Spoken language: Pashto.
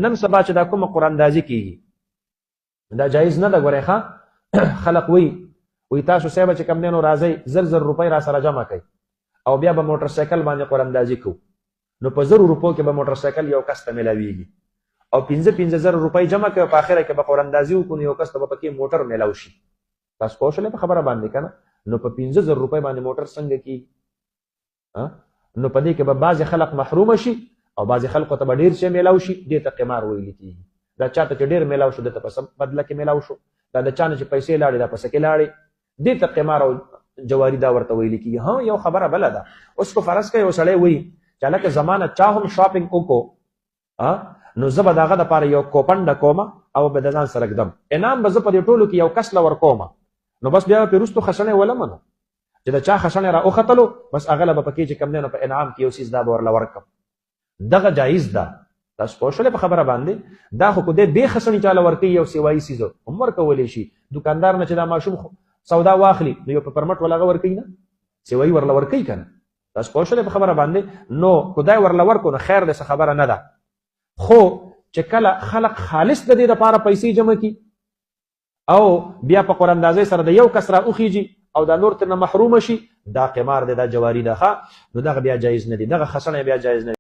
نن سبا چې دا کومه قراندازي کیږي دا جایز نه ده. ګورئ ښه خلق وی تاسو صاحب چې کم دینو راځئ زر روپۍ را سره جمع کړئ او بیا به موټر سایکل باندې قراندازي کوو. نو په 100 روپو کې به موټر سایکل یو کس ته ملاویږي او 15,000 روپۍ جمع کړئ په اخره کې به قراندازي وکړو یو کس ته به پکې موټر ملاو شي. تاسو پوه شولئ په خبره باندې کنه؟ نو په 15,000 روپۍ باندې موټر څنګه کیږي؟ نو په دې کې به بعضې خلک محرومه شي او بعضې خلکو ته به ډېر شی میلاو شي. دې ته قمار ویل کېږي. دا چاته چې ډېر میلاو شو دته په څه بدله کې میلاو شو، دا د چا نه چې پیسې لاړې دا په څه کې لاړې، دې ته قمار او جواري دا ورته ویل کېږي. ها یو خبره بله ده. اوس کو فرض کوي یو سړی وایي چې هلکه زما نه چا هم شاپینګ وکړو نو زه به د هغه دپاره یو کوپن ډکومه او به د ځان سره ږدم، انعام به زه په دې ټولو کې یو کس له ورکومه. نو بس بیا به پرې وروستو خښنې ولمه نو چې د چا خښنې را وختلو بس هغه له به پکې چې کوم دی نو په انعام کې یو څیز دا به ورله ورکړم. دغه جایز ده. تاسو پوه شولئ په خبره باندې؟ دا خو که دی بې خښنې چاله ورکوي یو سیوایي څیز هم ورکولی شي. دوکاندار نه چې دا ماشوم سودا واخلي نو یو په پرمټ ول هغه ورکوي نه، سیوایي ورله ورکوي که نه؟ تاسو پوه شولئ په خبره باندې؟ نو که دی ورله ورکو نو خیر دی، څه خبره نه ده. خو چې کله خلق خالص د دې دپاره پیسې جمع کړي او بیا په قراندازۍ سره د یو کس را وخیږي او دا نور ترنه محرومه شي، دا قمار دی، دا جواري ده. نو دغه بیا جایز نه دي، دغه خښنه بیا جایز نه دي.